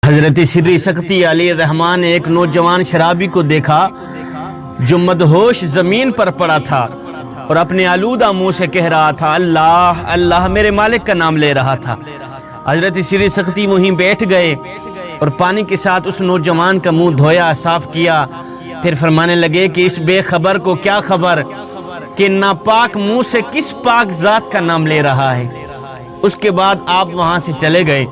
حضرت سری سختی علیہ الرحمٰن نے ایک نوجوان شرابی کو دیکھا جو مدہوش زمین پر پڑا تھا اور اپنے آلودہ منہ سے کہہ رہا تھا اللہ اللہ، میرے مالک کا نام لے رہا تھا۔ حضرت سری سختی وہیں بیٹھ گئے اور پانی کے ساتھ اس نوجوان کا منہ دھویا، صاف کیا، پھر فرمانے لگے کہ اس بے خبر کو کیا خبر کہ ناپاک منہ سے کس پاک ذات کا نام لے رہا ہے۔ اس کے بعد آپ وہاں سے چلے گئے۔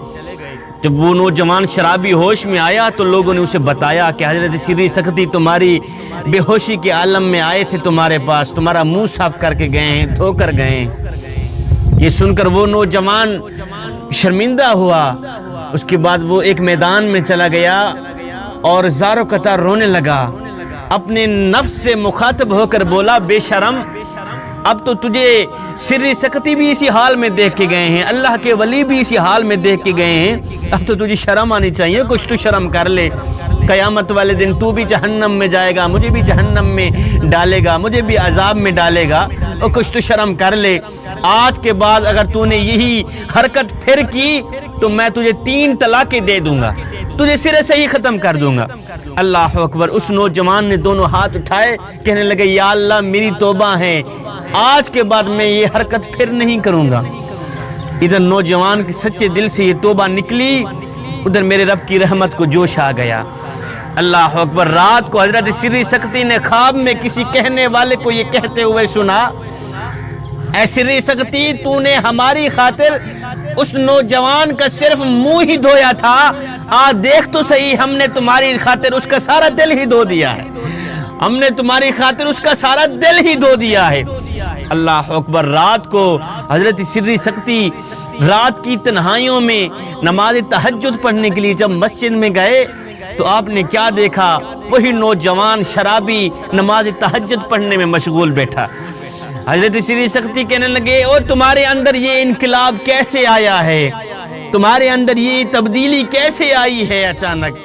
جب وہ نوجوان شرابی ہوش میں آیا تو لوگوں نے اسے بتایا کہ حضرت سری سختی تمہاری بے ہوشی کے عالم میں آئے تھے تمہارے پاس، تمہارا منہ صاف کر کے گئے ہیں، دھو کر گئے ہیں۔ یہ سن کر وہ نوجوان شرمندہ ہوا۔ اس کے بعد وہ ایک میدان میں چلا گیا اور زاروں قطار رونے لگا، اپنے نفس سے مخاطب ہو کر بولا بے شرم، اب تو تجھے سری سختی بھی اسی حال میں دیکھ کے گئے ہیں، اللہ کے ولی بھی اسی حال میں دیکھ کے گئے ہیں، اب تو تجھے شرم آنی چاہیے، کچھ تو شرم کر لے۔ قیامت والے دن تو بھی جہنم میں جائے گا، مجھے بھی جہنم میں ڈالے گا، مجھے بھی عذاب میں ڈالے گا، اور کچھ تو شرم کر لے۔ آج کے بعد اگر تو نے یہی حرکت پھر کی تو میں تجھے 3 طلاقیں دے دوں گا، تجھے سرے سے ہی ختم کر دوں گا۔ اللہ اکبر۔ اس نوجوان نے دونوں ہاتھ اٹھائے، کہنے لگے یا اللہ میری توبہ ہے، آج کے بعد میں یہ حرکت پھر نہیں کروں گا۔ ادھر نوجوان کے سچے دل سے یہ توبہ نکلی، ادھر میرے رب کی رحمت کو جوش آ گیا۔ اللہ اکبر۔ رات کو حضرت سری سختی نے خواب میں کسی کہنے والے کو یہ کہتے ہوئے سنا، اے سری سختی، تو نے ہماری خاطر اس نوجوان کا صرف منہ ہی دھویا تھا، دیکھ تو صحیح، ہم نے تمہاری خاطر اس کا سارا دل ہی دھو دیا ہے، ہم نے تمہاری خاطر اس کا سارا دل ہی دھو دیا ہے۔ اللہ اکبر۔ رات کو حضرت سری سختی رات کی تنہائیوں میں نماز تہجد پڑھنے کے لیے جب مسجد میں گئے تو آپ نے کیا دیکھا؟ وہی نوجوان شرابی نماز تہجد پڑھنے میں مشغول بیٹھا۔ حضرت سری سختی کہنے لگے او تمہارے اندر یہ انقلاب کیسے آیا ہے، تمہارے اندر یہ تبدیلی کیسے آئی ہے اچانک؟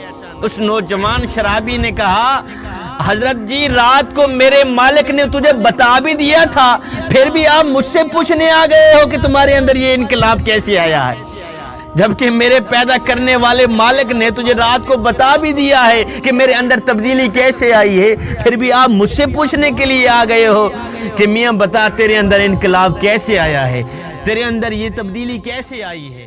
اس نوجوان شرابی نے کہا حضرت جی، رات کو میرے مالک نے تجھے بتا بھی دیا تھا، پھر بھی آپ مجھ سے پوچھنے آ گئے ہو کہ تمہارے اندر یہ انقلاب کیسے آیا ہے، جبکہ میرے پیدا کرنے والے مالک نے تجھے رات کو بتا بھی دیا ہے کہ میرے اندر تبدیلی کیسے آئی ہے، پھر بھی آپ مجھ سے پوچھنے کے لیے آ گئے ہو کہ میاں بتا تیرے اندر انقلاب کیسے آیا ہے، تیرے اندر یہ تبدیلی کیسے آئی ہے۔